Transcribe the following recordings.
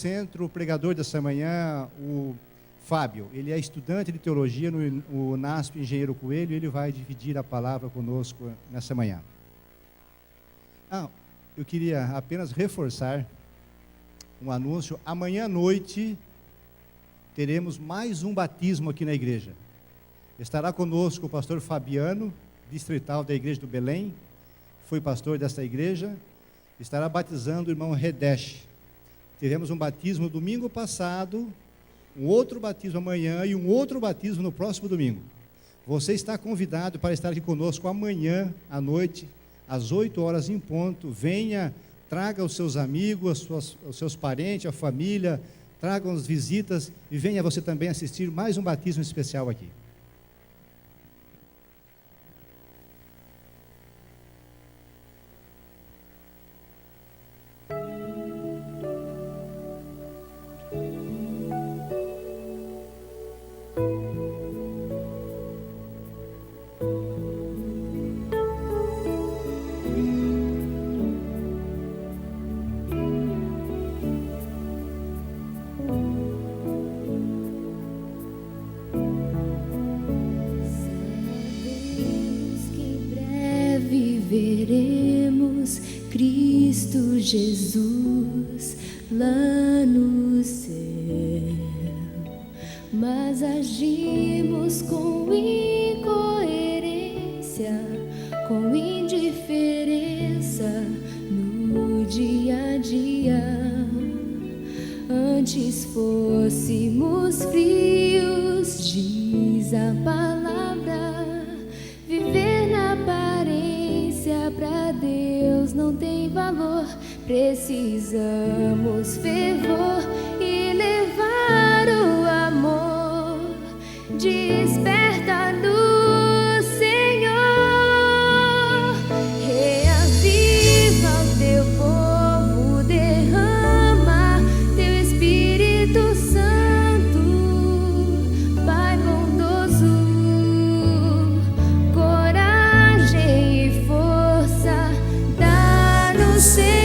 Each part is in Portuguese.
centro, o pregador dessa manhã, o Fábio. Ele é estudante de teologia no NASP Engenheiro Coelho e ele vai dividir a palavra conosco nessa manhã. Eu queria apenas reforçar um anúncio. Amanhã à noite teremos mais um batismo aqui na igreja. Estará conosco o pastor Fabiano, distrital da igreja do Belém, foi pastor desta igreja, estará batizando o irmão Redesh. Tivemos um batismo domingo passado, um outro batismo amanhã e um outro batismo no próximo domingo. Você está convidado para estar aqui conosco amanhã à noite, às 8 horas em ponto. Venha, traga os seus amigos, os seus parentes, a família, tragam as visitas e venha você também assistir mais um batismo especial aqui. Veremos Cristo Jesus lá no céu, mas agimos com incoerência, com indiferença no dia a dia. Antes fôssemos frios, diz a palavra, viver na aparência pra Deus não tem valor. Precisamos fervor e levar o amor. Desperta no Senhor, reaviva o teu povo, derrama teu Espírito Santo, Pai bondoso, coragem e força dá no Senhor.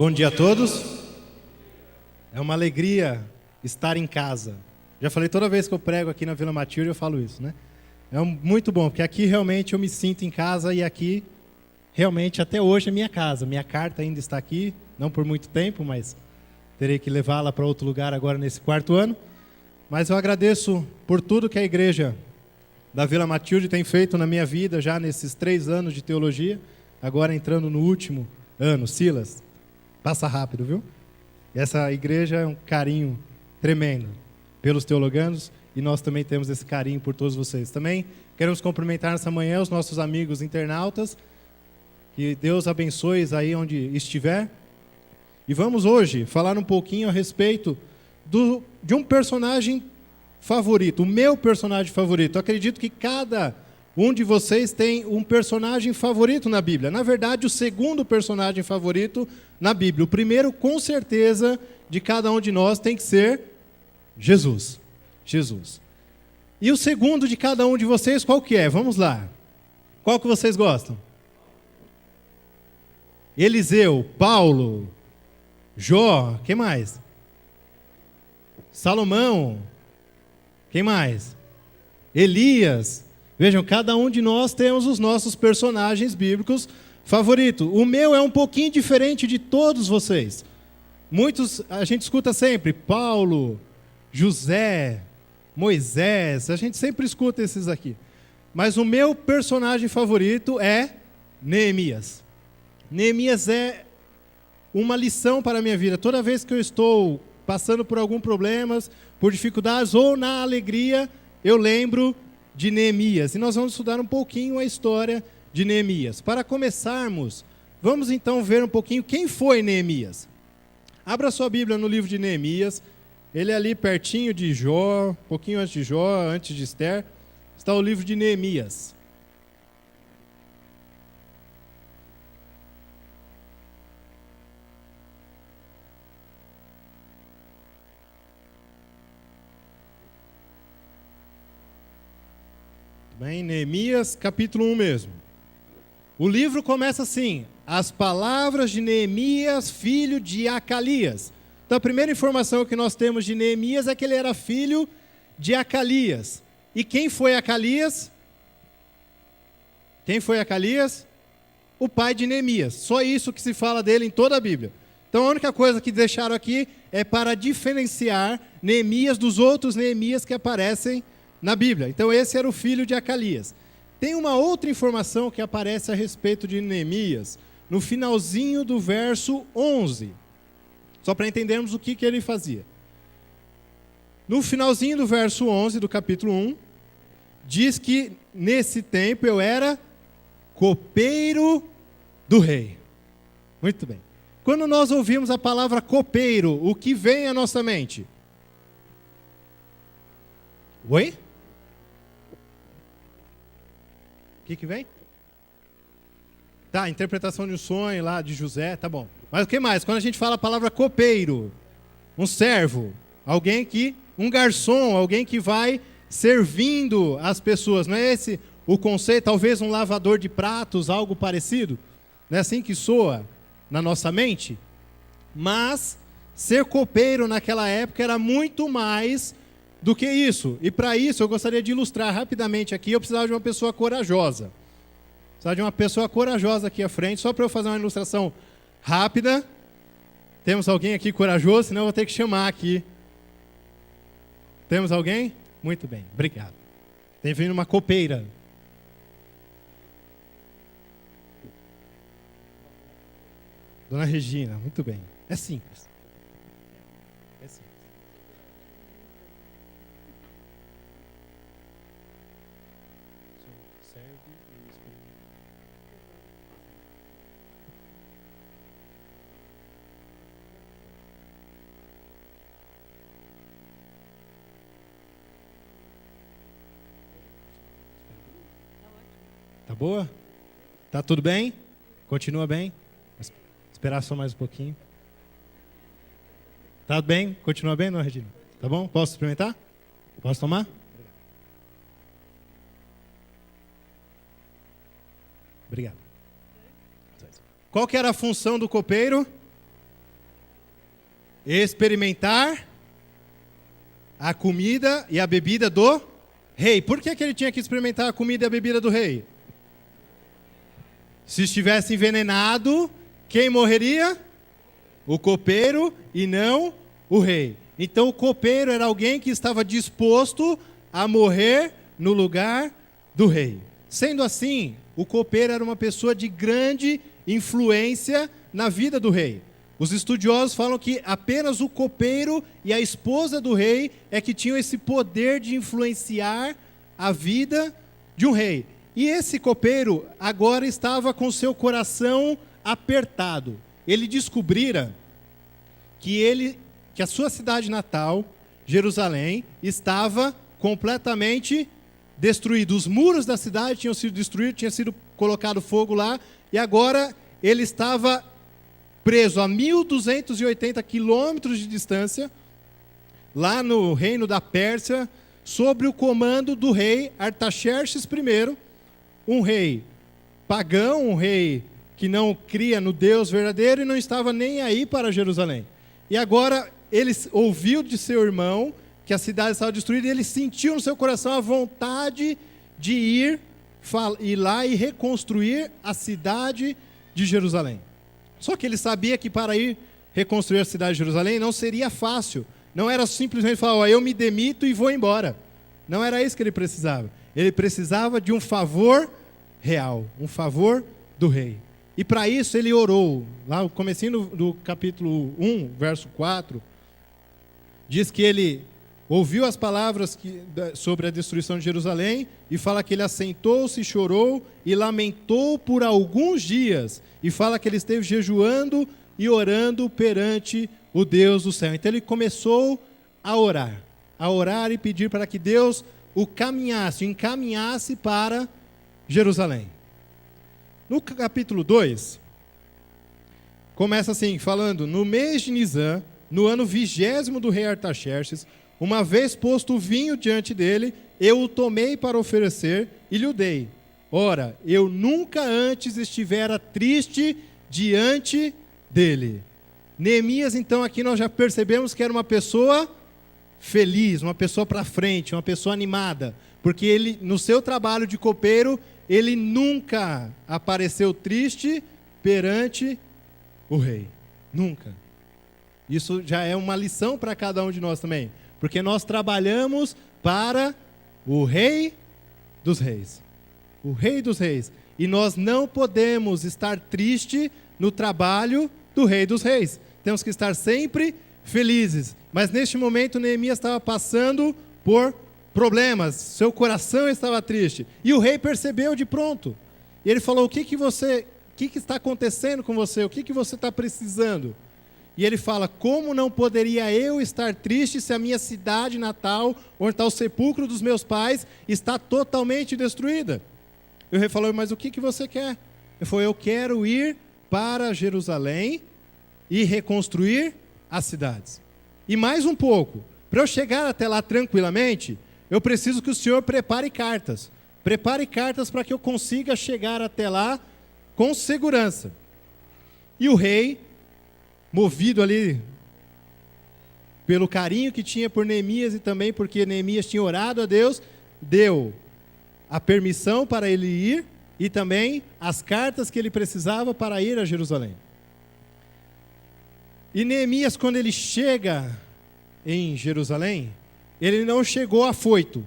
Bom dia a todos. É uma alegria estar em casa. Já falei toda vez que eu prego aqui na Vila Matilde, eu falo isso, né? É muito bom, porque aqui realmente eu me sinto em casa e aqui realmente até hoje é minha casa. Minha carta ainda está aqui, não por muito tempo, mas terei que levá-la para outro lugar agora nesse 4º ano. Mas eu agradeço por tudo que a igreja da Vila Matilde tem feito na minha vida já nesses 3 anos de teologia, agora entrando no último ano. Silas, passa rápido, viu? Essa igreja é um carinho tremendo pelos teologanos e nós também temos esse carinho por todos vocês. Também queremos cumprimentar nessa manhã os nossos amigos internautas, que Deus abençoe aí onde estiver. E vamos hoje falar um pouquinho a respeito de um personagem favorito, o meu personagem favorito. Eu acredito que cada um de vocês tem um personagem favorito na Bíblia. Na verdade, o segundo personagem favorito na Bíblia. O primeiro, com certeza, de cada um de nós tem que ser Jesus. Jesus. E o segundo de cada um de vocês, qual que é? Vamos lá. Qual que vocês gostam? Eliseu, Paulo, Jó, quem mais? Salomão, quem mais? Elias. Vejam, cada um de nós temos os nossos personagens bíblicos favoritos. O meu é um pouquinho diferente de todos vocês. Muitos, a gente escuta sempre, Paulo, José, Moisés, a gente sempre escuta esses aqui. Mas o meu personagem favorito é Neemias. Neemias é uma lição para a minha vida. Toda vez que eu estou passando por algum problema, por dificuldades ou na alegria, eu lembro de Neemias. E nós vamos estudar um pouquinho a história de Neemias. Para começarmos, vamos então ver um pouquinho quem foi Neemias. Abra sua Bíblia no livro de Neemias. Ele é ali pertinho de Jó, um pouquinho antes de Jó, antes de Esther. Está o livro de Neemias. Bem, Neemias, capítulo 1 mesmo. O livro começa assim: as palavras de Neemias, filho de Acalias. Então a primeira informação que nós temos de Neemias é que ele era filho de Acalias. E quem foi Acalias? Quem foi Acalias? O pai de Neemias. Só isso que se fala dele em toda a Bíblia. Então a única coisa que deixaram aqui é para diferenciar Neemias dos outros Neemias que aparecem na Bíblia. Então esse era o filho de Acalias. Tem uma outra informação que aparece a respeito de Neemias, no finalzinho do verso 11. Só para entendermos o que ele fazia. No finalzinho do verso 11 do capítulo 1, diz que nesse tempo eu era copeiro do rei. Muito bem. Quando nós ouvimos a palavra copeiro, o que vem à nossa mente? Oi? O que vem? Tá, interpretação de um sonho lá de José, tá bom. Mas o que mais? Quando a gente fala a palavra copeiro, um servo, um garçom, alguém que vai servindo as pessoas. Não é esse o conceito? Talvez um lavador de pratos, algo parecido? Não é assim que soa na nossa mente? Mas ser copeiro naquela época era muito mais do que isso. E para isso eu gostaria de ilustrar rapidamente aqui. Eu precisava de uma pessoa corajosa. Precisava de uma pessoa corajosa aqui à frente, só para eu fazer uma ilustração rápida. Temos alguém aqui corajoso? Senão eu vou ter que chamar aqui. Temos alguém? Muito bem, obrigado. Tem vindo uma copeira. Dona Regina, muito bem. É simples. É simples. Tá boa? Tá tudo bem? Continua bem? Esperar só mais um pouquinho. Tá bem? Continua bem, não, Regina? Tá bom? Posso experimentar? Posso tomar? Obrigado. Qual que era a função do copeiro? experimentar a comida e a bebida do rei. Por que ele tinha que experimentar a comida e a bebida do rei? Se estivesse envenenado, quem morreria? O copeiro e não o rei. Então o copeiro era alguém que estava disposto a morrer no lugar do rei. Sendo assim, o copeiro era uma pessoa de grande influência na vida do rei. Os estudiosos falam que apenas o copeiro e a esposa do rei é que tinham esse poder de influenciar a vida de um rei. E esse copeiro agora estava com seu coração apertado. Ele descobrira que a sua cidade natal, Jerusalém, estava completamente destruída. Os muros da cidade tinham sido destruídos, tinha sido colocado fogo lá, e agora ele estava preso a 1.280 quilômetros de distância, lá no reino da Pérsia, sob o comando do rei Artaxerxes I, um rei pagão, um rei que não cria no Deus verdadeiro e não estava nem aí para Jerusalém. E agora ele ouviu de seu irmão que a cidade estava destruída e ele sentiu no seu coração a vontade de ir lá e reconstruir a cidade de Jerusalém. Só que ele sabia que para ir reconstruir a cidade de Jerusalém não seria fácil. Não era simplesmente falar, eu me demito e vou embora. Não era isso que ele precisava. Ele precisava de um favor real, um favor do rei. E para isso ele orou. Lá no comecinho do capítulo 1, verso 4, diz que ele ouviu as palavras sobre a destruição de Jerusalém e fala que ele assentou-se, chorou e lamentou por alguns dias. E fala que ele esteve jejuando e orando perante o Deus do céu. Então ele começou a orar e pedir para que Deus o encaminhasse para Jerusalém. No capítulo 2, começa assim, falando, no mês de Nisan, no ano 20º do rei Artaxerxes, uma vez posto o vinho diante dele, eu o tomei para oferecer e lhe o dei. Ora, eu nunca antes estivera triste diante dele. Neemias, então, aqui nós já percebemos que era uma pessoa feliz, uma pessoa para frente, uma pessoa animada, porque ele, no seu trabalho de copeiro, ele nunca apareceu triste perante o rei. Nunca. Isso já é uma lição para cada um de nós também, porque nós trabalhamos para o Rei dos Reis. O Rei dos Reis. E nós não podemos estar tristes no trabalho do Rei dos Reis. Temos que estar sempre felizes. Mas neste momento Neemias estava passando por problemas, seu coração estava triste. E o rei percebeu de pronto. E ele falou, o que está acontecendo com você? O que você está precisando? E ele fala, como não poderia eu estar triste se a minha cidade natal, onde está o sepulcro dos meus pais, está totalmente destruída? E o rei falou, mas o que você quer? Ele falou, eu quero ir para Jerusalém e reconstruir as cidades. E mais um pouco, para eu chegar até lá tranquilamente, eu preciso que o senhor prepare cartas. Prepare cartas para que eu consiga chegar até lá com segurança. E o rei, movido ali pelo carinho que tinha por Neemias e também porque Neemias tinha orado a Deus, deu a permissão para ele ir e também as cartas que ele precisava para ir a Jerusalém. E Neemias, quando ele chega em Jerusalém, ele não chegou afoito.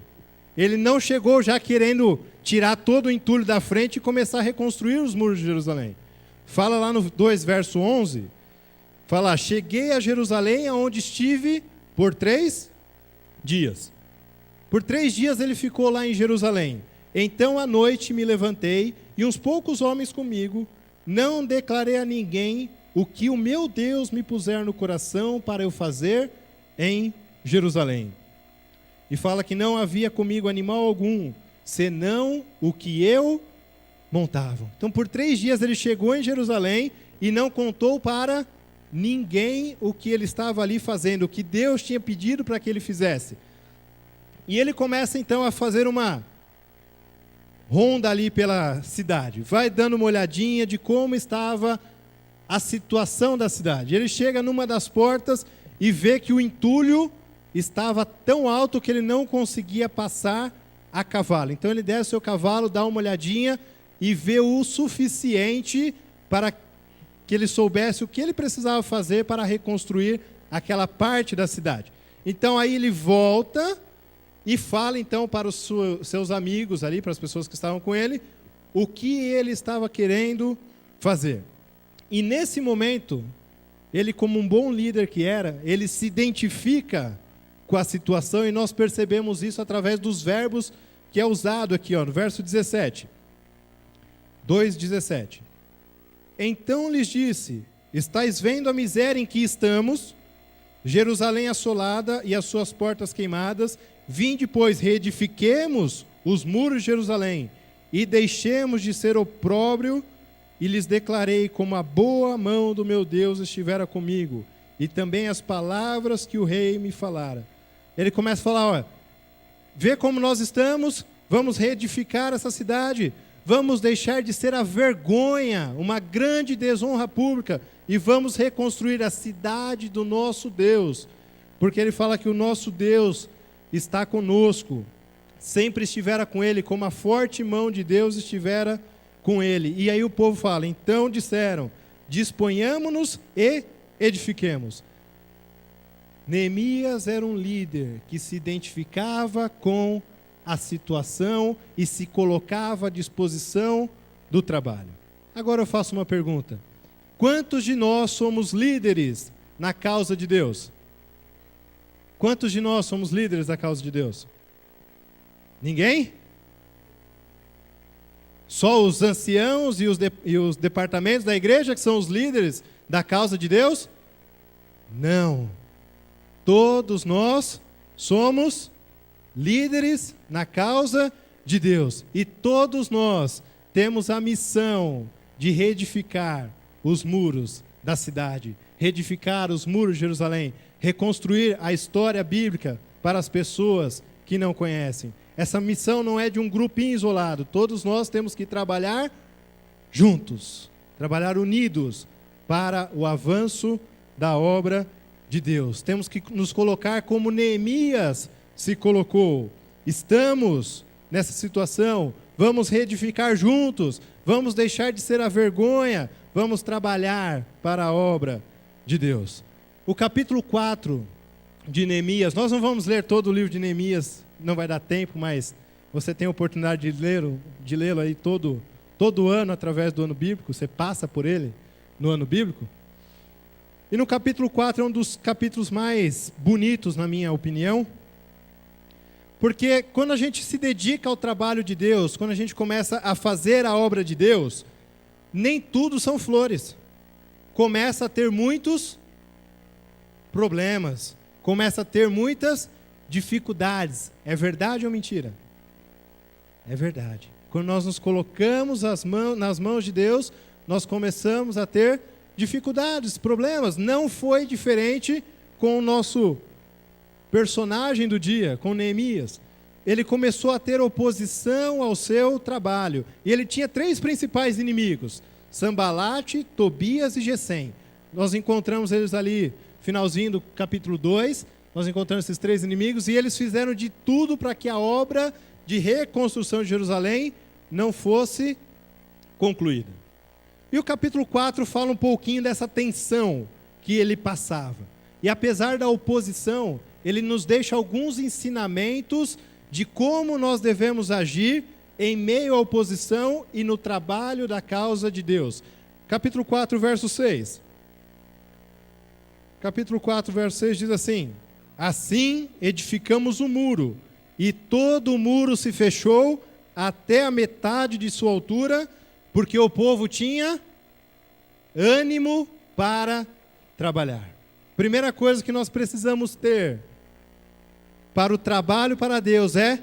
Ele não chegou já querendo tirar todo o entulho da frente e começar a reconstruir os muros de Jerusalém. Fala lá no 2, verso 11, fala, cheguei a Jerusalém, aonde estive por 3 dias. Por 3 dias ele ficou lá em Jerusalém. Então à noite me levantei, e uns poucos homens comigo, não declarei a ninguém o que o meu Deus me puser no coração para eu fazer em Jerusalém. E fala que não havia comigo animal algum, senão o que eu montava. Então por 3 dias ele chegou em Jerusalém e não contou para ninguém o que ele estava ali fazendo, o que Deus tinha pedido para que ele fizesse. E ele começa então a fazer uma ronda ali pela cidade, vai dando uma olhadinha de como estava a situação da cidade. Ele chega numa das portas e vê que o entulho estava tão alto que ele não conseguia passar a cavalo. Então ele desce o seu cavalo, dá uma olhadinha e vê o suficiente para que ele soubesse o que ele precisava fazer para reconstruir aquela parte da cidade. Então aí ele volta e fala então para os seus amigos ali, para as pessoas que estavam com ele, o que ele estava querendo fazer. E nesse momento, ele, como um bom líder que era, ele se identifica com a situação, e nós percebemos isso através dos verbos que é usado aqui, no verso 17. 2:17. Então lhes disse: estais vendo a miséria em que estamos, Jerusalém assolada e as suas portas queimadas. Vinde, pois, reedifiquemos os muros de Jerusalém e deixemos de ser opróbrio. E lhes declarei como a boa mão do meu Deus estivera comigo, e também as palavras que o rei me falara. Ele começa a falar, vê como nós estamos, vamos reedificar essa cidade, vamos deixar de ser a vergonha, uma grande desonra pública, e vamos reconstruir a cidade do nosso Deus, porque ele fala que o nosso Deus está conosco, sempre estivera com ele, como a forte mão de Deus estivera com ele. E aí o povo fala, então disseram, disponhamo-nos e edifiquemos. Neemias era um líder que se identificava com a situação e se colocava à disposição do trabalho. Agora eu faço uma pergunta. Quantos de nós somos líderes na causa de Deus? Quantos de nós somos líderes da causa de Deus? Ninguém? Só os anciãos e os departamentos da igreja que são os líderes da causa de Deus? Não. Todos nós somos líderes na causa de Deus. E todos nós temos a missão de reedificar os muros da cidade, reedificar os muros de Jerusalém, reconstruir a história bíblica para as pessoas que não conhecem. Essa missão não é de um grupinho isolado. Todos nós temos que trabalhar juntos, trabalhar unidos para o avanço da obra de Deus. Temos que nos colocar como Neemias se colocou. Estamos nessa situação, vamos reedificar juntos, vamos deixar de ser a vergonha, vamos trabalhar para a obra de Deus. O capítulo 4 de Neemias, nós não vamos ler todo o livro de Neemias, não vai dar tempo, mas você tem a oportunidade de lê-lo aí todo ano através do ano bíblico, você passa por ele no ano bíblico. E no capítulo 4 é um dos capítulos mais bonitos, na minha opinião, porque quando a gente se dedica ao trabalho de Deus, quando a gente começa a fazer a obra de Deus, nem tudo são flores. Começa a ter muitos problemas, começa a ter muitas dificuldades. É verdade ou mentira? É verdade. Quando nós nos colocamos nas mãos de Deus, nós começamos a ter dificuldades, problemas. Não foi diferente com o nosso personagem do dia, com Neemias. Ele começou a ter oposição ao seu trabalho. E ele tinha 3 principais inimigos: Sambalate, Tobias e Gesem. Nós encontramos eles ali, finalzinho do capítulo 2, nós encontramos esses 3 inimigos, e eles fizeram de tudo para que a obra de reconstrução de Jerusalém não fosse concluída. E o capítulo 4 fala um pouquinho dessa tensão que ele passava. E apesar da oposição, ele nos deixa alguns ensinamentos de como nós devemos agir em meio à oposição e no trabalho da causa de Deus. Capítulo 4, verso 6. Capítulo 4, verso 6 diz assim: assim edificamos o muro, e todo o muro se fechou até a metade de sua altura, porque o povo tinha ânimo para trabalhar. Primeira coisa que nós precisamos ter para o trabalho para Deus é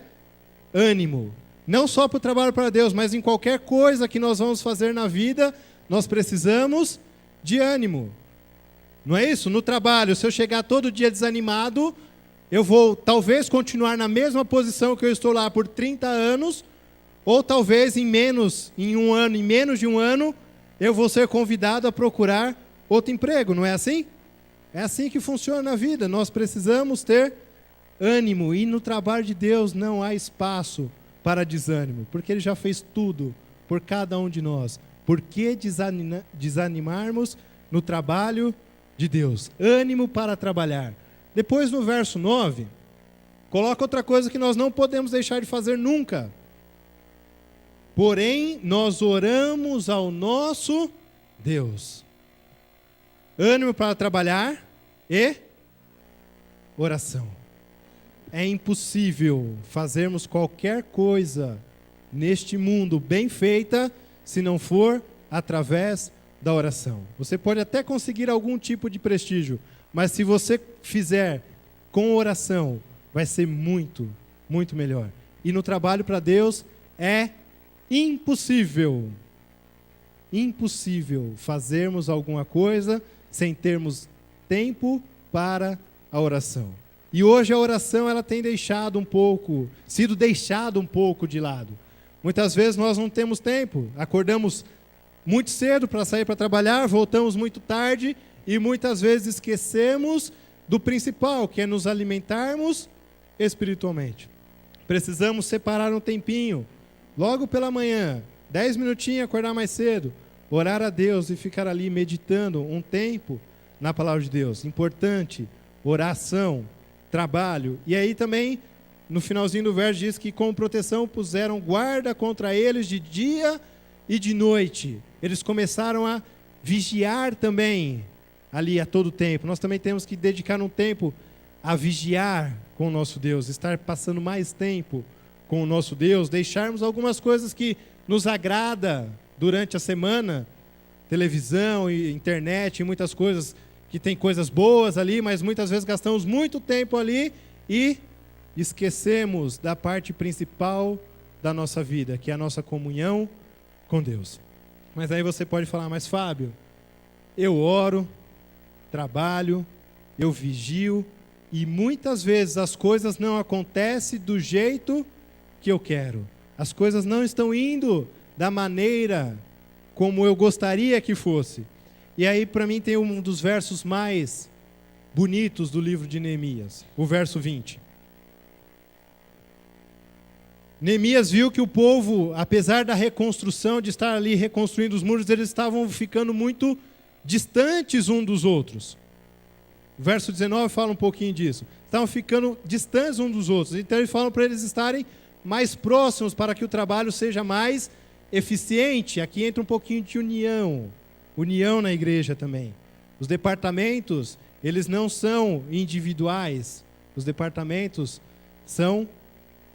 ânimo. Não só para o trabalho para Deus, mas em qualquer coisa que nós vamos fazer na vida, nós precisamos de ânimo. Não é isso? No trabalho, se eu chegar todo dia desanimado, eu vou talvez continuar na mesma posição que eu estou lá por 30 anos, ou talvez em menos de um ano, eu vou ser convidado a procurar outro emprego, não é assim? É assim que funciona na vida. Nós precisamos ter ânimo. E no trabalho de Deus não há espaço para desânimo, porque Ele já fez tudo por cada um de nós. Por que desanimarmos no trabalho de Deus? Ânimo para trabalhar. Depois, no verso 9, coloca outra coisa que nós não podemos deixar de fazer nunca. Porém, nós oramos ao nosso Deus. Ânimo para trabalhar e oração. É impossível fazermos qualquer coisa neste mundo bem feita se não for através da oração. Você pode até conseguir algum tipo de prestígio, mas se você fizer com oração, vai ser muito, muito melhor. E no trabalho para Deus é impossível fazermos alguma coisa sem termos tempo para a oração. E hoje a oração ela tem sido deixada um pouco de lado. Muitas vezes nós não temos tempo, acordamos muito cedo para sair para trabalhar, voltamos muito tarde e muitas vezes esquecemos do principal, que é nos alimentarmos espiritualmente. Precisamos separar um tempinho, logo pela manhã, 10 minutinhos, acordar mais cedo, orar a Deus e ficar ali meditando um tempo na palavra de Deus. Importante, oração, trabalho. E aí também, no finalzinho do verso, diz que com proteção puseram guarda contra eles de dia e de noite. Eles começaram a vigiar também ali a todo tempo. Nós também temos que dedicar um tempo a vigiar com o nosso Deus, estar passando mais tempo com o nosso Deus, deixarmos algumas coisas que nos agrada durante a semana, televisão e internet, e muitas coisas que tem coisas boas ali, mas muitas vezes gastamos muito tempo ali e esquecemos da parte principal da nossa vida, que é a nossa comunhão com Deus. Mas aí você pode falar, mas Fábio, eu oro, trabalho, eu vigio, e muitas vezes as coisas não acontecem do jeito que eu quero. As coisas não estão indo da maneira como eu gostaria que fosse. E aí, para mim, tem um dos versos mais bonitos do livro de Neemias, o verso 20. Neemias viu que o povo, apesar da reconstrução, de estar ali reconstruindo os muros, eles estavam ficando muito distantes uns dos outros. O verso 19 fala um pouquinho disso. Estavam ficando distantes uns dos outros. Então ele fala para eles estarem mais próximos para que o trabalho seja mais eficiente. Aqui entra um pouquinho de união na igreja também. Os departamentos, eles não são individuais. Os departamentos são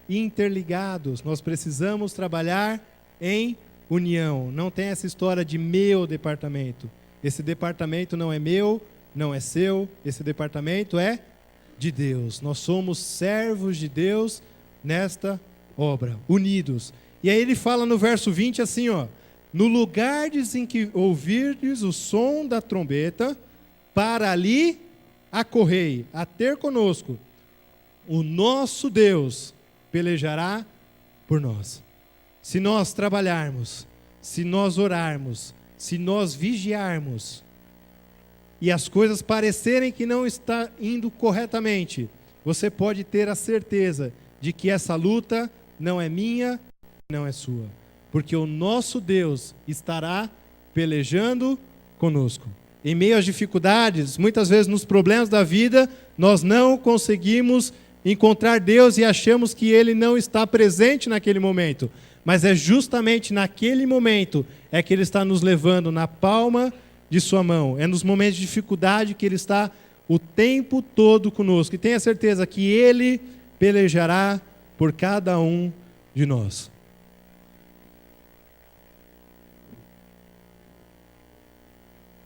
interligados. Nós precisamos trabalhar em união. Não tem essa história de meu departamento. Esse departamento não é meu, não é seu. Esse departamento é de Deus. Nós somos servos de Deus nesta obra, unidos. E aí ele fala no verso 20 assim, ó: no lugares em que ouvirdes o som da trombeta, para ali acorrei a ter conosco. O nosso Deus pelejará por nós. Se nós trabalharmos, se nós orarmos, se nós vigiarmos, e as coisas parecerem que não está indo corretamente, você pode ter a certeza de que essa luta não é minha, não é sua. Porque o nosso Deus estará pelejando conosco. Em meio às dificuldades, muitas vezes nos problemas da vida, nós não conseguimos encontrar Deus e achamos que Ele não está presente naquele momento. Mas é justamente naquele momento é que Ele está nos levando na palma de sua mão. É nos momentos de dificuldade que Ele está o tempo todo conosco. E tenha certeza que Ele pelejará por cada um de nós.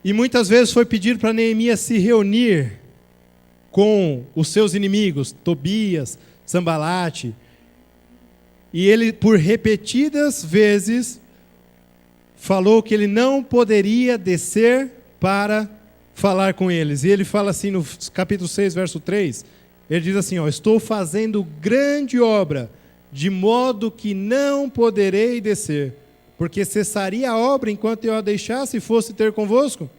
E muitas vezes foi pedido para Neemias se reunir com os seus inimigos, Tobias, Sambalate. E ele, por repetidas vezes, falou que ele não poderia descer para falar com eles. E ele fala assim no capítulo 6, verso 3, ele diz assim, ó: estou fazendo grande obra, de modo que não poderei descer, porque cessaria a obra enquanto eu a deixasse e fosse ter convosco.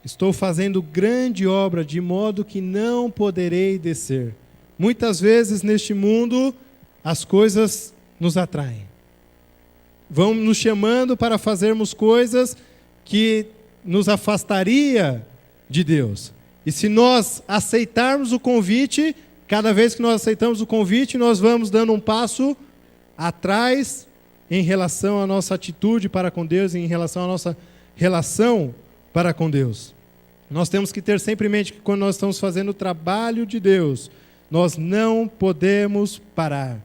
Estou fazendo grande obra, de modo que não poderei descer. Muitas vezes neste mundo, as coisas nos atraem. Vão nos chamando para fazermos coisas que nos afastaria de Deus. E se nós aceitarmos o convite, cada vez que nós aceitamos o convite, nós vamos dando um passo atrás em relação à nossa atitude para com Deus, em relação à nossa relação para com Deus. Nós temos que ter sempre em mente que quando nós estamos fazendo o trabalho de Deus, nós não podemos parar.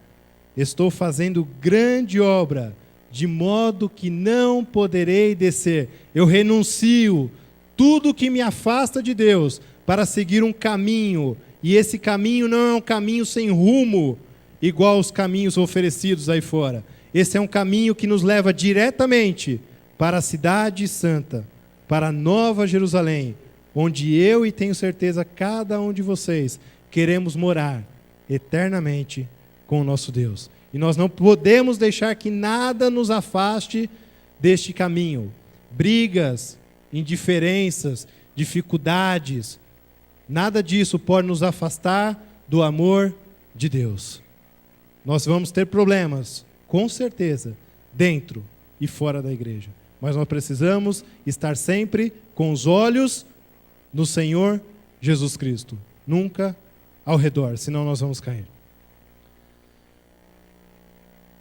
Estou fazendo grande obra, de modo que não poderei descer. Eu renuncio tudo que me afasta de Deus para seguir um caminho, e esse caminho não é um caminho sem rumo, igual os caminhos oferecidos aí fora. Esse é um caminho que nos leva diretamente para a cidade santa, para a Nova Jerusalém, onde eu, e tenho certeza cada um de vocês, queremos morar eternamente com o nosso Deus. E nós não podemos deixar que nada nos afaste deste caminho. Brigas, indiferenças, dificuldades, nada disso pode nos afastar do amor de Deus. Nós vamos ter problemas, com certeza, dentro e fora da igreja. Mas nós precisamos estar sempre com os olhos no Senhor Jesus Cristo. Nunca ao redor, senão nós vamos cair.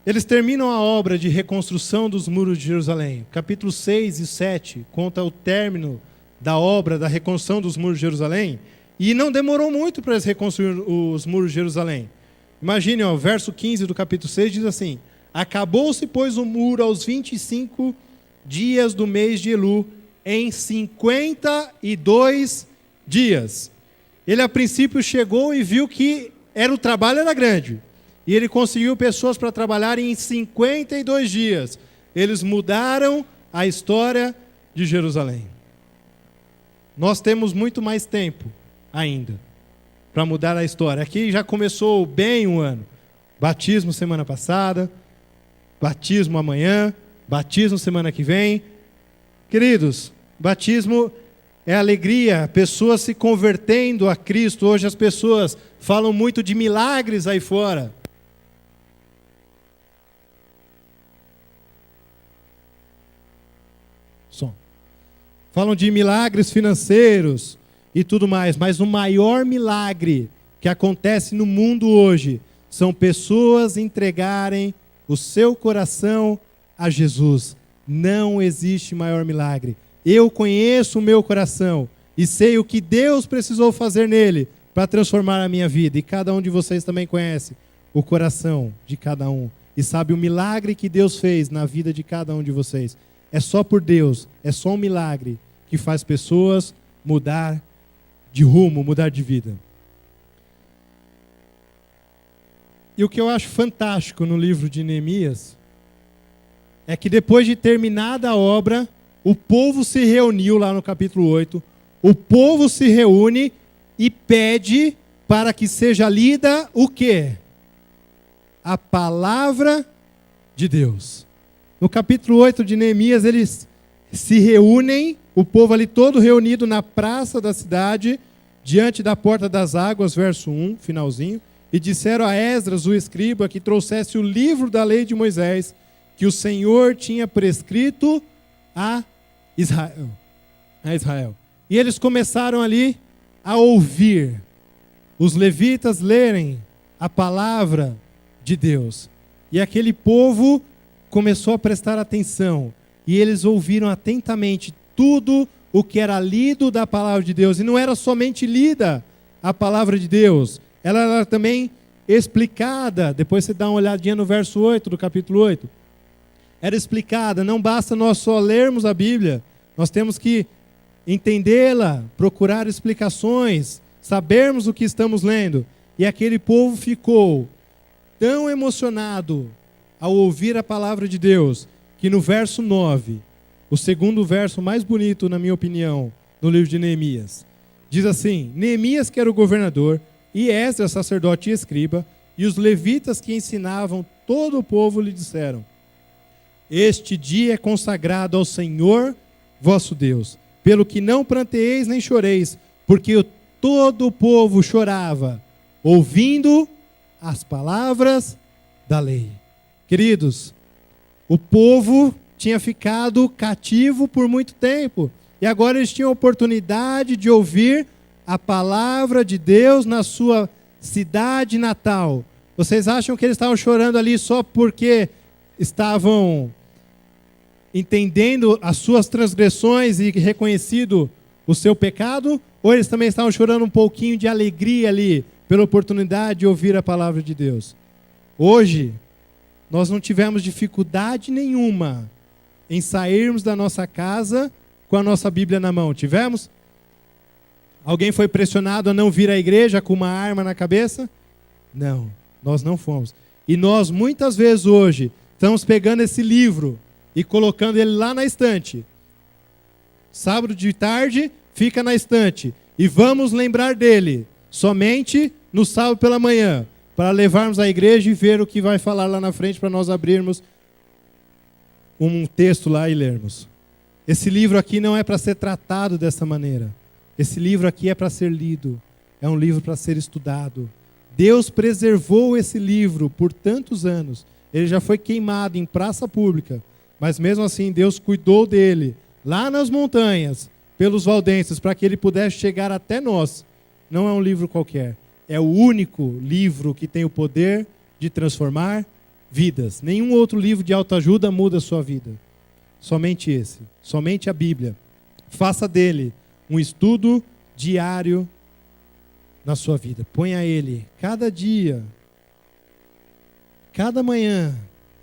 Eles terminam a obra de reconstrução dos muros de Jerusalém. Capítulo 6 e 7 conta o término da obra da reconstrução dos muros de Jerusalém. E não demorou muito para eles reconstruir os muros de Jerusalém. Imagine, verso 15 do capítulo 6 diz assim: acabou-se, pois, o muro aos 25 dias do mês de Elu, em 52 dias. Ele, a princípio, chegou e viu que o trabalho era grande. E ele conseguiu pessoas para trabalharem em 52 dias. Eles mudaram a história de Jerusalém. Nós temos muito mais tempo ainda para mudar a história. Aqui já começou bem um ano. Batismo semana passada, batismo amanhã, batismo semana que vem. Queridos, batismo é alegria, pessoas se convertendo a Cristo. Hoje as pessoas falam muito de milagres aí fora. Falam de milagres financeiros e tudo mais, mas o maior milagre que acontece no mundo hoje são pessoas entregarem o seu coração a Jesus. Não existe maior milagre. Eu conheço o meu coração e sei o que Deus precisou fazer nele para transformar a minha vida. E cada um de vocês também conhece o coração de cada um e sabe o milagre que Deus fez na vida de cada um de vocês. É só por Deus, é só um milagre que faz pessoas mudar de rumo, mudar de vida. E o que eu acho fantástico no livro de Neemias é que depois de terminada a obra, o povo se reuniu lá no capítulo 8, o povo se reúne e pede para que seja lida o quê? A palavra de Deus. No capítulo 8 de Neemias, eles se reúnem, o povo ali todo reunido na praça da cidade, diante da porta das águas, verso 1, finalzinho, e disseram a Esdras, o escriba, que trouxesse o livro da lei de Moisés, que o Senhor tinha prescrito a Israel. E eles começaram ali a ouvir os levitas lerem a palavra de Deus. E aquele povo começou a prestar atenção. E eles ouviram atentamente tudo o que era lido da palavra de Deus. E não era somente lida a palavra de Deus, ela era também explicada. Depois você dá uma olhadinha no verso 8 do capítulo 8. Era explicada, não basta nós só lermos a Bíblia, nós temos que entendê-la, procurar explicações, sabermos o que estamos lendo. E aquele povo ficou tão emocionado ao ouvir a palavra de Deus, que no verso 9, o segundo verso mais bonito, na minha opinião, no livro de Neemias, diz assim: Neemias, que era o governador, e Esdras, sacerdote e escriba, e os levitas que ensinavam todo o povo lhe disseram: este dia é consagrado ao Senhor vosso Deus. pelo que não pranteeis nem choreis, porque todo o povo chorava, ouvindo as palavras da lei. Queridos, o povo tinha ficado cativo por muito tempo, e agora eles tinham a oportunidade de ouvir a palavra de Deus na sua cidade natal. Vocês acham que eles estavam chorando ali só porque estavam entendendo as suas transgressões e reconhecido o seu pecado? Ou eles também estavam chorando um pouquinho de alegria ali, pela oportunidade de ouvir a palavra de Deus? Hoje, nós não tivemos dificuldade nenhuma em sairmos da nossa casa com a nossa Bíblia na mão. Tivemos? Alguém foi pressionado a não vir à igreja com uma arma na cabeça? Não, nós não fomos. E nós, muitas vezes hoje, estamos pegando esse livro e colocando ele lá na estante. Sábado de tarde, fica na estante. E vamos lembrar dele somente no sábado pela manhã, para levarmos à igreja e ver o que vai falar lá na frente, para nós abrirmos um texto lá e lermos. Esse livro aqui não é para ser tratado dessa maneira. Esse livro aqui é para ser lido. É um livro para ser estudado. Deus preservou esse livro por tantos anos. Ele já foi queimado em praça pública. Mas mesmo assim, Deus cuidou dele lá nas montanhas, pelos valdenses, para que ele pudesse chegar até nós. Não é um livro qualquer. É o único livro que tem o poder de transformar vidas. Nenhum outro livro de autoajuda muda a sua vida. Somente esse. Somente a Bíblia. Faça dele um estudo diário na sua vida. Ponha ele cada dia, cada manhã.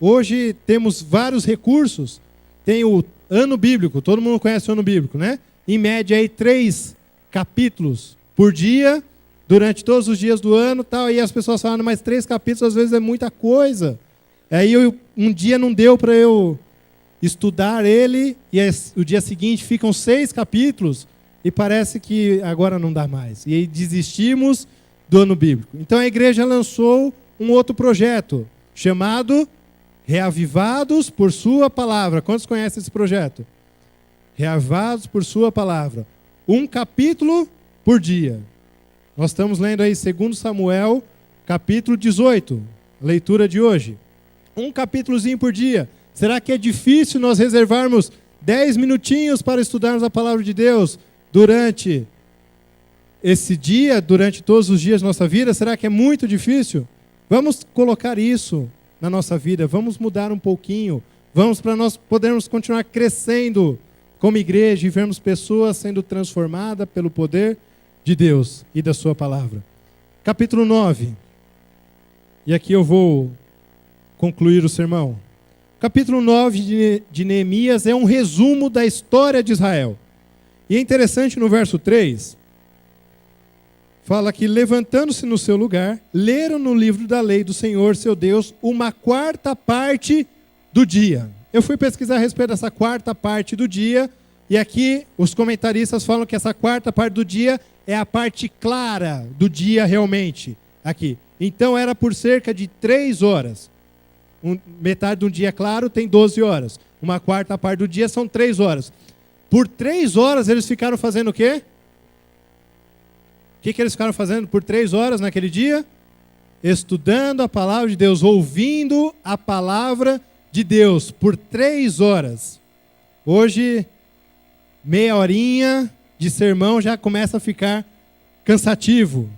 Hoje temos vários recursos. Tem o ano bíblico. Todo mundo conhece o ano bíblico, né? Em média, aí 3 capítulos por dia, durante todos os dias do ano, tal. E as pessoas falam, mas 3 capítulos às vezes é muita coisa. Aí um dia não deu para eu estudar ele, e o dia seguinte ficam 6 capítulos, e parece que agora não dá mais. E aí desistimos do ano bíblico. Então a igreja lançou um outro projeto, chamado Reavivados por Sua Palavra. Quantos conhecem esse projeto? Reavivados por Sua Palavra. 1 capítulo por dia. Nós estamos lendo aí 2 Samuel, capítulo 18, leitura de hoje. 1 capítulozinho por dia. Será que é difícil nós reservarmos 10 minutinhos para estudarmos a palavra de Deus durante esse dia, durante todos os dias da nossa vida? Será que é muito difícil? Vamos colocar isso na nossa vida, vamos mudar um pouquinho, vamos para nós podermos continuar crescendo como igreja e vermos pessoas sendo transformadas pelo poder de Deus e da sua palavra. Capítulo 9. E aqui eu vou concluir o sermão. Capítulo 9 de Neemias é um resumo da história de Israel. E é interessante no verso 3, fala que levantando-se no seu lugar, leram no livro da lei do Senhor, seu Deus, 1/4 do dia. Eu fui pesquisar a respeito dessa 4/4 do dia, e aqui os comentaristas falam que essa 4/4 do dia é a parte clara do dia realmente, aqui. Então era por cerca de 3 horas. Metade de um dia claro tem 12 horas. 1/4 do dia são 3 horas. Por 3 horas eles ficaram fazendo o quê? O que eles ficaram fazendo por 3 horas naquele dia? Estudando a palavra de Deus, ouvindo a palavra de Deus por 3 horas. Hoje, meia horinha de sermão já começa a ficar cansativo.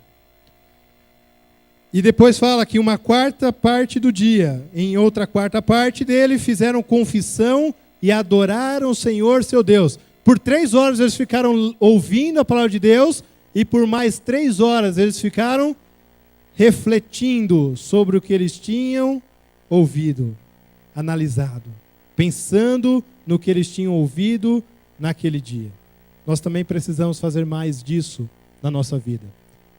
E depois fala que 1/4 do dia, em outra 4/4 dele, fizeram confissão e adoraram o Senhor seu Deus. Por 3 horas eles ficaram ouvindo a palavra de Deus, e por mais 3 horas eles ficaram refletindo sobre o que eles tinham ouvido, analisado, pensando no que eles tinham ouvido naquele dia. Nós também precisamos fazer mais disso na nossa vida.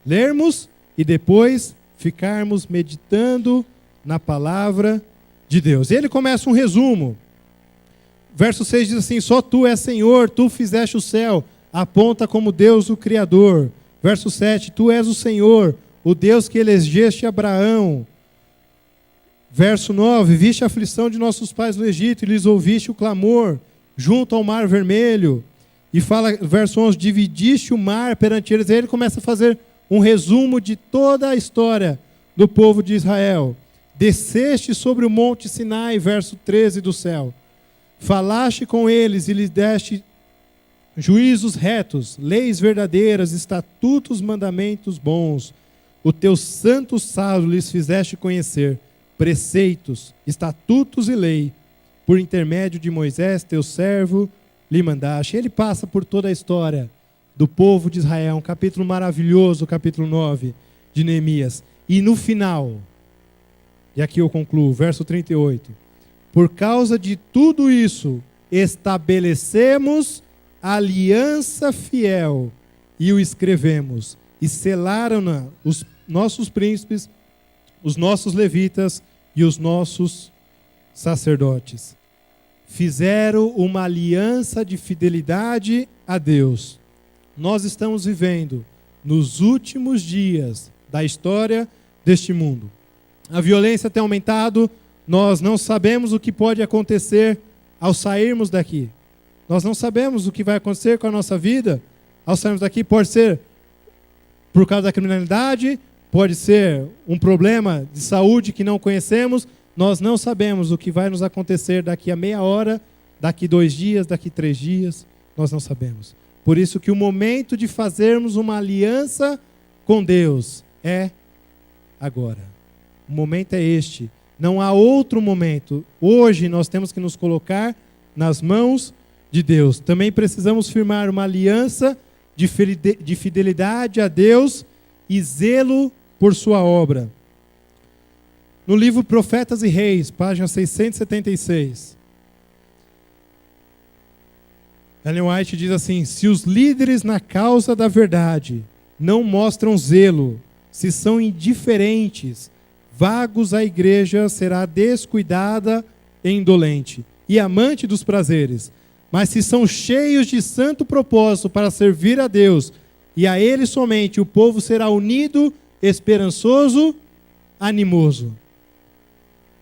Lermos e depois ficarmos meditando na palavra de Deus. E ele começa um resumo. Verso 6 diz assim: só tu és Senhor, tu fizeste o céu, aponta como Deus o Criador. Verso 7, tu és o Senhor, o Deus que elegeste Abraão. Verso 9, viste a aflição de nossos pais no Egito e lhes ouviste o clamor junto ao mar vermelho. E fala, verso 11, dividiste o mar perante eles. Aí ele começa a fazer um resumo de toda a história do povo de Israel. Desceste sobre o monte Sinai, verso 13 do céu. Falaste com eles e lhes deste juízos retos, leis verdadeiras, estatutos, mandamentos bons. O teu santo sábado lhes fizeste conhecer preceitos, estatutos e lei. Por intermédio de Moisés, teu servo, lhe mandaste. Ele passa por toda a história do povo de Israel, um capítulo maravilhoso, o capítulo 9 de Neemias. E no final, e aqui eu concluo, verso 38. Por causa de tudo isso, estabelecemos aliança fiel e o escrevemos. E selaram-na os nossos príncipes, os nossos levitas e os nossos sacerdotes. Fizeram uma aliança de fidelidade a Deus. Nós estamos vivendo nos últimos dias da história deste mundo. A violência tem aumentado, nós não sabemos o que pode acontecer ao sairmos daqui. Nós não sabemos o que vai acontecer com a nossa vida ao sairmos daqui. Pode ser por causa da criminalidade, pode ser um problema de saúde que não conhecemos. Nós não sabemos o que vai nos acontecer daqui a meia hora, daqui 2 dias, daqui 3 dias. Nós não sabemos. Por isso que o momento de fazermos uma aliança com Deus é agora. O momento é este. Não há outro momento. Hoje nós temos que nos colocar nas mãos de Deus. Também precisamos firmar uma aliança de fidelidade a Deus e zelo por sua obra. No livro Profetas e Reis, página 676. Ellen White diz assim: se os líderes na causa da verdade não mostram zelo, se são indiferentes, vagos, a igreja será descuidada e indolente, e amante dos prazeres. Mas se são cheios de santo propósito para servir a Deus, e a Ele somente, o povo será unido, esperançoso, animoso.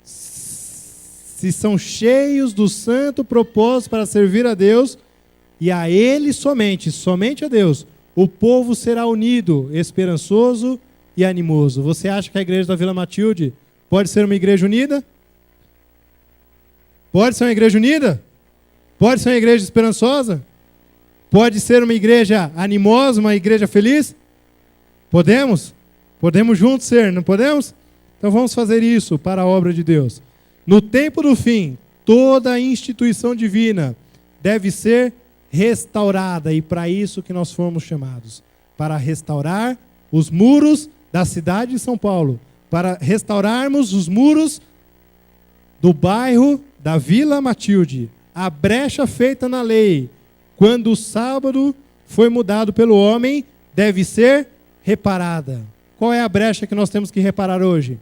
Se são cheios do santo propósito para servir a Deus, e a Ele somente, somente a Deus, o povo será unido, esperançoso e animoso. Você acha que a igreja da Vila Matilde pode ser uma igreja unida? Pode ser uma igreja unida? Pode ser uma igreja esperançosa? Pode ser uma igreja animosa, uma igreja feliz? Podemos? Podemos juntos ser, não podemos? Então vamos fazer isso para a obra de Deus. No tempo do fim, toda a instituição divina deve ser restaurada, e para isso que nós fomos chamados, para restaurar os muros da cidade de São Paulo, para restaurarmos os muros do bairro da Vila Matilde, a brecha feita na lei, quando o sábado foi mudado pelo homem, deve ser reparada. Qual é a brecha que nós temos que reparar hoje?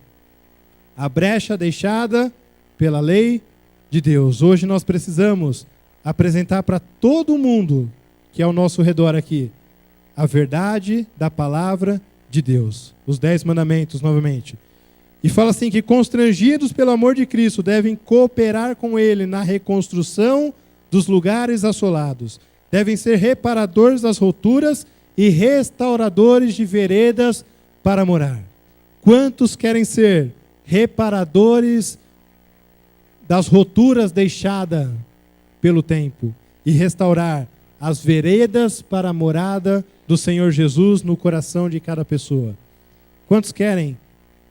A brecha deixada pela lei de Deus. Hoje nós precisamos apresentar para todo mundo que é ao nosso redor aqui a verdade da palavra de Deus. Os 10 mandamentos novamente. E fala assim que constrangidos pelo amor de Cristo devem cooperar com Ele na reconstrução dos lugares assolados. Devem ser reparadores das rupturas e restauradores de veredas para morar. Quantos querem ser reparadores das roturas deixadas pelo tempo e restaurar as veredas para a morada do Senhor Jesus no coração de cada pessoa? Quantos querem,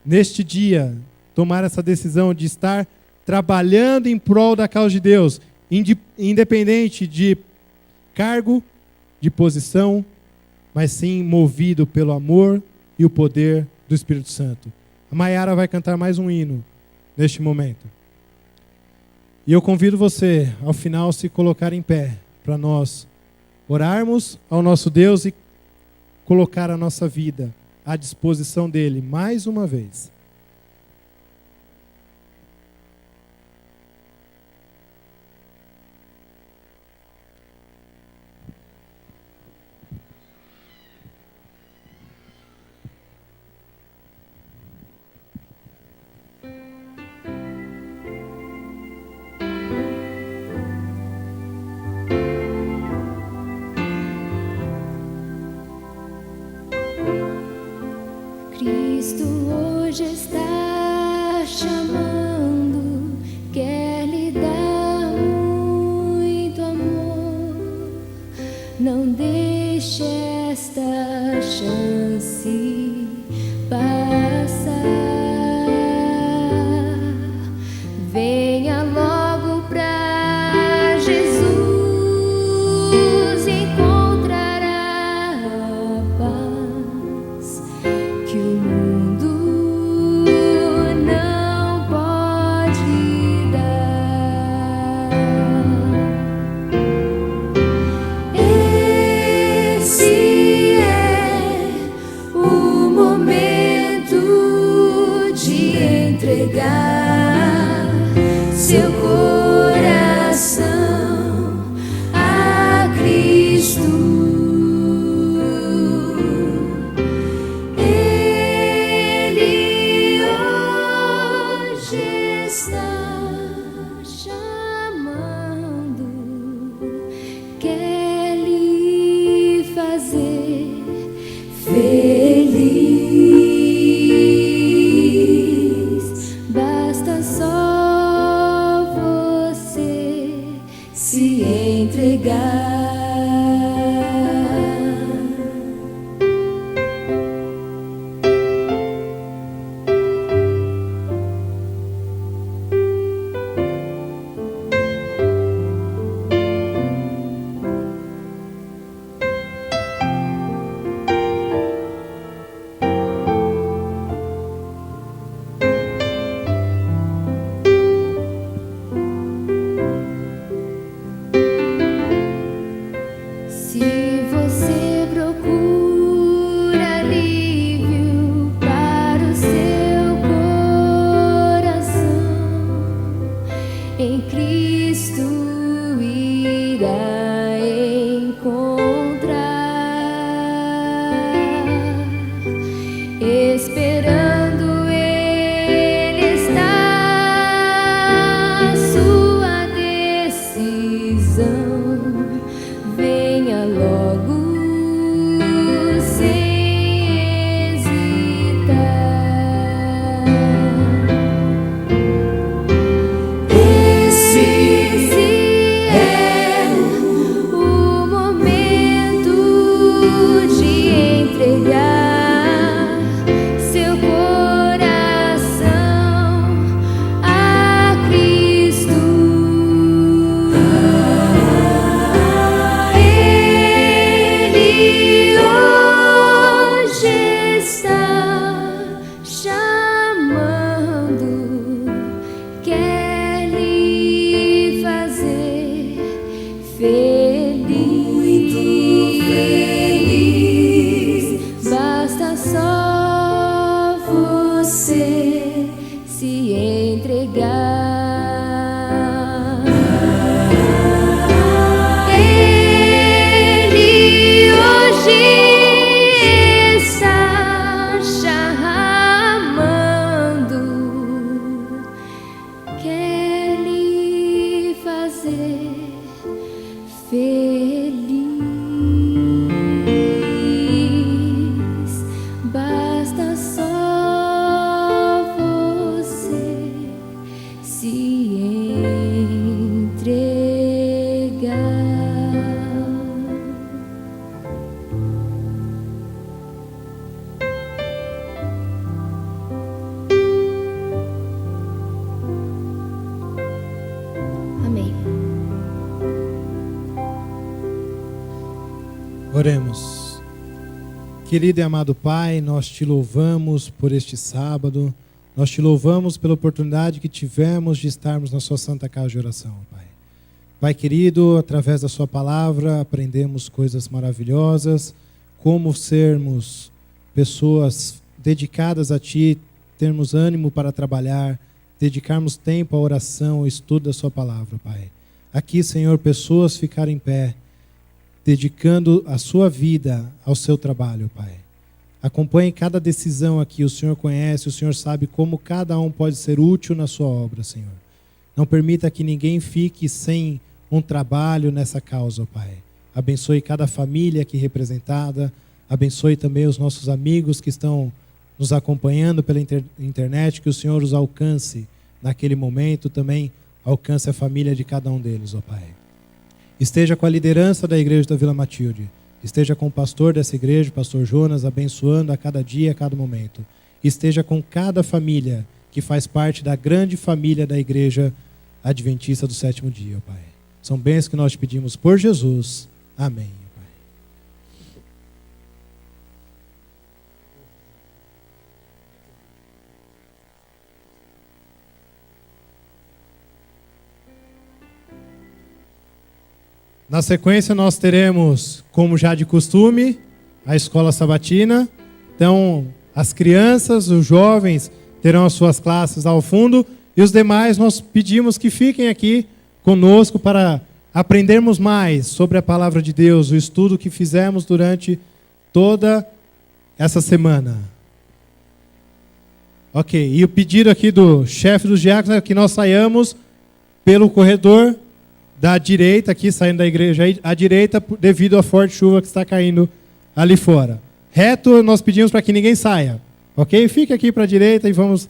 neste dia, tomar essa decisão de estar trabalhando em prol da causa de Deus, independente de cargo, de posição, mas sim movido pelo amor e o poder do Espírito Santo? A Maiara vai cantar mais um hino neste momento. E eu convido você, ao final, se colocar em pé, para nós orarmos ao nosso Deus e colocar a nossa vida à disposição dele, mais uma vez. seu coração a Cristo. Ele hoje está chamando, quer lhe fazer feliz. Basta só você se entregar. Se você procura alívio para o seu coração, em Cristo irá encontrar. Esperando Ele está, sua decisão. Venha logo sem hesitar. Esse é o momento de entregar seu coração a Cristo. Ele hoje está chamando, quer lhe fazer feliz. Muito feliz. Basta só você se entregar. Ele hoje está chamando, quer lhe fazer feliz. Basta só você se entregar. Amém. Oremos. Querido e amado Pai, nós te louvamos por este sábado, nós te louvamos pela oportunidade que tivemos de estarmos na sua santa casa de oração, Pai. Pai querido, através da sua palavra aprendemos coisas maravilhosas, como sermos pessoas dedicadas a ti, termos ânimo para trabalhar, dedicarmos tempo à oração, ao estudo da sua palavra, Pai. Aqui, Senhor, pessoas ficarem em pé, dedicando a sua vida ao seu trabalho, Pai. Acompanhe cada decisão aqui, o Senhor conhece, o Senhor sabe como cada um pode ser útil na sua obra, Senhor. Não permita que ninguém fique sem um trabalho nessa causa, Pai. Abençoe cada família aqui representada, abençoe também os nossos amigos que estão nos acompanhando pela internet, que o Senhor os alcance naquele momento, também alcance a família de cada um deles, ó Pai. Esteja com a liderança da igreja da Vila Matilde. Esteja com o pastor dessa igreja, o pastor Jonas, abençoando a cada dia, a cada momento. Esteja com cada família que faz parte da grande família da igreja adventista do sétimo dia, ó Pai. São bênçãos que nós te pedimos por Jesus. Amém. Na sequência, nós teremos, como já de costume, a escola sabatina. Então, as crianças, os jovens terão as suas classes ao fundo e os demais nós pedimos que fiquem aqui conosco para aprendermos mais sobre a palavra de Deus, o estudo que fizemos durante toda essa semana. Ok, e o pedido aqui do chefe dos diáconos é que nós saiamos pelo corredor da direita, aqui saindo da igreja à direita, devido à forte chuva que está caindo ali fora. Reto, nós pedimos para que ninguém saia, ok? Fique aqui para a direita e vamos